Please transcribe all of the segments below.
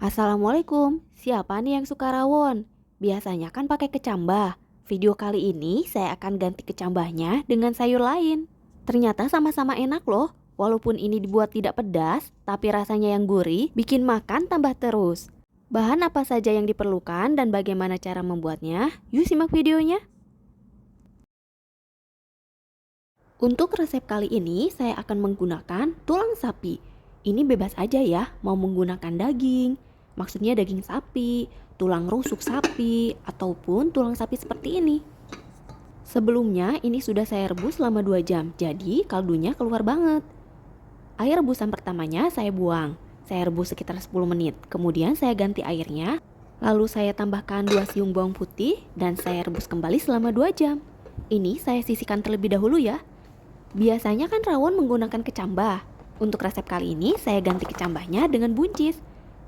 Assalamualaikum, siapa nih yang suka rawon? Biasanya kan pakai kecambah. Video kali ini saya akan ganti kecambahnya dengan sayur lain. Ternyata sama-sama enak loh. Walaupun ini dibuat tidak pedas, tapi rasanya yang gurih bikin makan tambah terus. Bahan apa saja yang diperlukan dan bagaimana cara membuatnya? Yuk simak videonya. Untuk resep kali ini saya akan menggunakan tulang sapi. Ini bebas aja ya, mau menggunakan daging, maksudnya daging sapi, tulang rusuk sapi, ataupun tulang sapi seperti ini. Sebelumnya ini sudah saya rebus selama 2 jam, jadi kaldunya keluar banget. Air rebusan pertamanya saya buang. Saya rebus sekitar 10 menit, kemudian saya ganti airnya. Lalu saya tambahkan 2 siung bawang putih dan saya rebus kembali selama 2 jam. Ini saya sisihkan terlebih dahulu ya. Biasanya kan rawon menggunakan kecambah. Untuk resep kali ini saya ganti kecambahnya dengan buncis.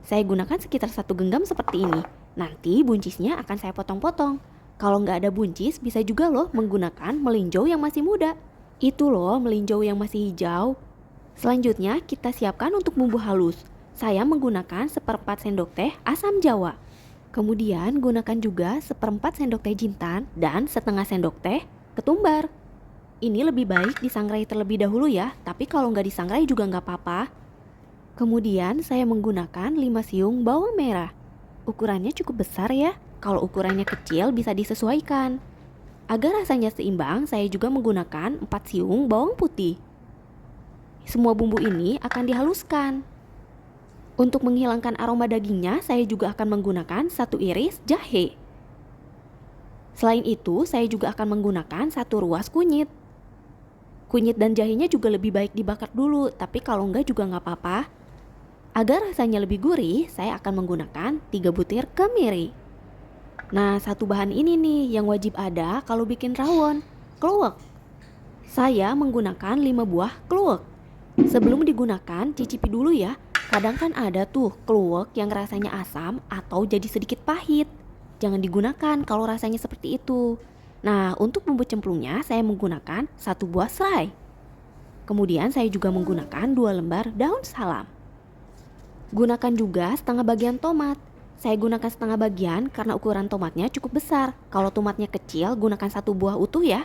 Saya gunakan sekitar 1 genggam seperti ini. Nanti buncisnya akan saya potong-potong. Kalau nggak ada buncis bisa juga loh menggunakan melinjau yang masih muda. Itu loh melinjau yang masih hijau. Selanjutnya kita siapkan untuk bumbu halus. Saya menggunakan 1/4 sendok teh asam jawa. Kemudian gunakan juga 1/4 sendok teh jintan dan setengah sendok teh ketumbar. Ini lebih baik disangrai terlebih dahulu ya, tapi kalau nggak disangrai juga nggak apa-apa. Kemudian saya menggunakan 5 siung bawang merah. Ukurannya cukup besar ya, kalau ukurannya kecil bisa disesuaikan. Agar rasanya seimbang, saya juga menggunakan 4 siung bawang putih. Semua bumbu ini akan dihaluskan. Untuk menghilangkan aroma dagingnya, saya juga akan menggunakan 1 iris jahe. Selain itu, saya juga akan menggunakan 1 ruas kunyit. Kunyit dan jahenya juga lebih baik dibakar dulu, tapi kalau enggak juga nggak apa-apa. Agar rasanya lebih gurih, saya akan menggunakan 3 butir kemiri. Nah, satu bahan ini nih yang wajib ada kalau bikin rawon, kluwek. Saya menggunakan 5 buah kluwek. Sebelum digunakan, cicipi dulu ya. Kadang kan ada tuh kluwek yang rasanya asam atau jadi sedikit pahit. Jangan digunakan kalau rasanya seperti itu. Nah, untuk bumbu cemplungnya saya menggunakan 1 buah serai. Kemudian saya juga menggunakan 2 lembar daun salam. Gunakan juga setengah bagian tomat. Saya gunakan setengah bagian karena ukuran tomatnya cukup besar. Kalau tomatnya kecil, gunakan 1 buah utuh ya.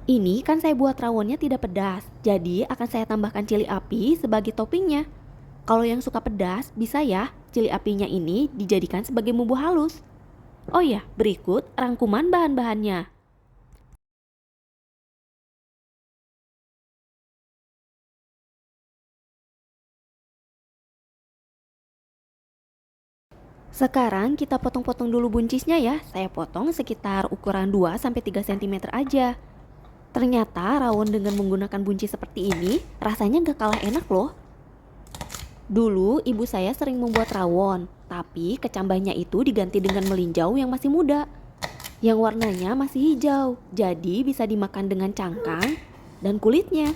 Ini kan saya buat rawonnya tidak pedas, jadi akan saya tambahkan cili api sebagai toppingnya. Kalau yang suka pedas, bisa ya cili apinya ini dijadikan sebagai bumbu halus. Oh ya, berikut rangkuman bahan-bahannya. Sekarang kita potong-potong dulu buncisnya ya. Saya potong sekitar ukuran 2-3 cm aja. Ternyata rawon dengan menggunakan buncis seperti ini rasanya gak kalah enak loh. Dulu ibu saya sering membuat rawon, tapi kecambahnya itu diganti dengan melinjau yang masih muda. Yang warnanya masih hijau, jadi bisa dimakan dengan cangkang dan kulitnya.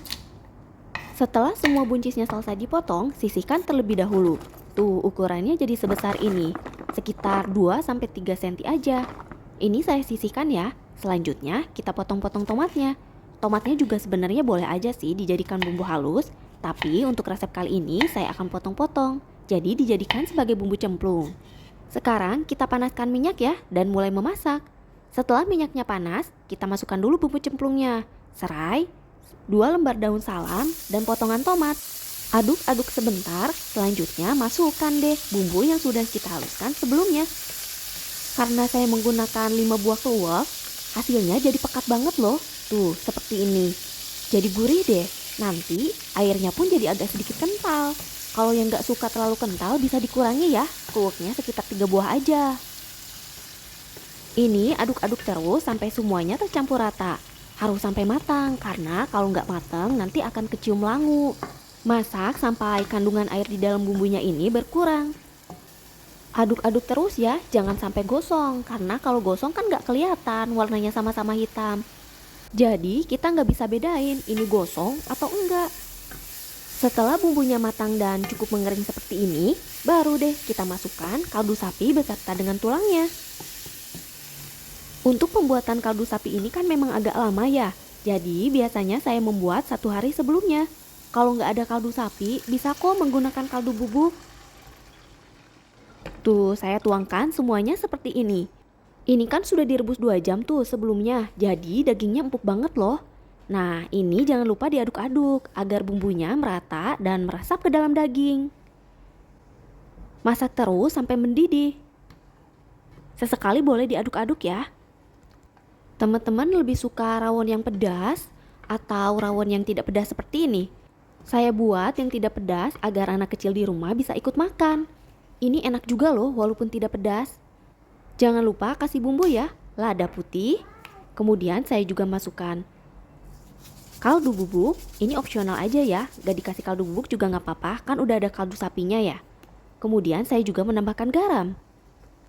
Setelah semua buncisnya selesai dipotong, sisihkan terlebih dahulu. Tuh, ukurannya jadi sebesar ini, sekitar 2-3 cm aja. Ini saya sisihkan ya. Selanjutnya, kita potong-potong tomatnya. Tomatnya juga sebenarnya boleh aja sih dijadikan bumbu halus, tapi untuk resep kali ini saya akan potong-potong. Jadi dijadikan sebagai bumbu cemplung. Sekarang kita panaskan minyak ya dan mulai memasak. Setelah minyaknya panas, kita masukkan dulu bumbu cemplungnya. Serai, 2 lembar daun salam, dan potongan tomat. Aduk-aduk sebentar, selanjutnya masukkan deh bumbu yang sudah kita haluskan sebelumnya. Karena saya menggunakan 5 buah kluwek, hasilnya jadi pekat banget loh. Tuh, seperti ini. Jadi gurih deh. Nanti airnya pun jadi agak sedikit kental. Kalau yang gak suka terlalu kental bisa dikurangi ya. Kluweknya sekitar 3 buah aja. Ini aduk-aduk terus sampai semuanya tercampur rata. Harus sampai matang, karena kalau nggak matang nanti akan kecium langu. Masak sampai kandungan air di dalam bumbunya ini berkurang. Aduk-aduk terus ya, jangan sampai gosong, karena kalau gosong kan nggak kelihatan warnanya sama-sama hitam. Jadi kita nggak bisa bedain ini gosong atau enggak. Setelah bumbunya matang dan cukup mengering seperti ini, baru deh kita masukkan kaldu sapi beserta dengan tulangnya. Untuk pembuatan kaldu sapi ini kan memang agak lama ya. Jadi biasanya saya membuat 1 hari sebelumnya. Kalau nggak ada kaldu sapi, bisa kok menggunakan kaldu bubuk. Tuh, saya tuangkan semuanya seperti ini. Ini kan sudah direbus 2 jam tuh sebelumnya, jadi dagingnya empuk banget loh. Nah, ini jangan lupa diaduk-aduk agar bumbunya merata dan meresap ke dalam daging. Masak terus sampai mendidih. Sesekali boleh diaduk-aduk ya. Teman-teman lebih suka rawon yang pedas atau rawon yang tidak pedas seperti ini? Saya buat yang tidak pedas agar anak kecil di rumah bisa ikut makan. Ini enak juga loh walaupun tidak pedas. Jangan lupa kasih bumbu ya, lada putih. Kemudian saya juga masukkan kaldu bubuk, ini opsional aja ya. Gak dikasih kaldu bubuk juga gak apa-apa, kan udah ada kaldu sapinya ya. Kemudian saya juga menambahkan garam.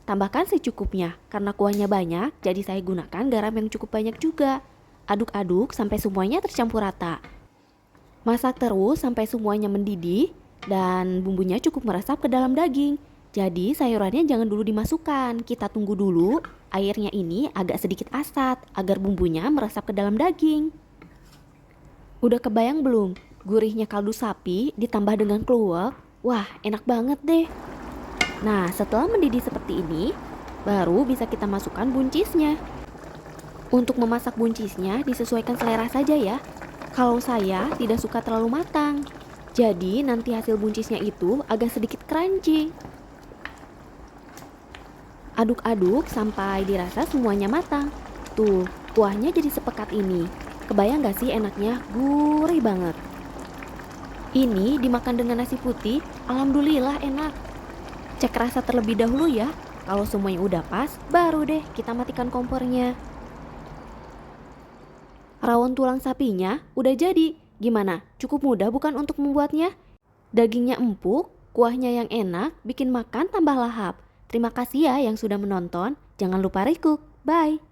Tambahkan secukupnya, karena kuahnya banyak, jadi saya gunakan garam yang cukup banyak juga. Aduk-aduk sampai semuanya tercampur rata. Masak terus sampai semuanya mendidih dan bumbunya cukup meresap ke dalam daging. Jadi sayurannya jangan dulu dimasukkan, kita tunggu dulu airnya ini agak sedikit asat agar bumbunya meresap ke dalam daging. Udah kebayang belum? Gurihnya kaldu sapi ditambah dengan kluwek. Wah, enak banget deh. Nah, setelah mendidih seperti ini, baru bisa kita masukkan buncisnya. Untuk memasak buncisnya disesuaikan selera saja ya. Kalau saya tidak suka terlalu matang. Jadi nanti hasil buncisnya itu agak sedikit crunchy. Aduk-aduk sampai dirasa semuanya matang. Tuh, kuahnya jadi sepekat ini. Kebayang gak sih enaknya? Gurih banget. Ini dimakan dengan nasi putih, alhamdulillah enak. Cek rasa terlebih dahulu ya. Kalau semuanya udah pas, baru deh kita matikan kompornya. Rawon tulang sapinya udah jadi. Gimana? Cukup mudah bukan untuk membuatnya? Dagingnya empuk, kuahnya yang enak, bikin makan tambah lahap. Terima kasih ya yang sudah menonton. Jangan lupa recook. Bye.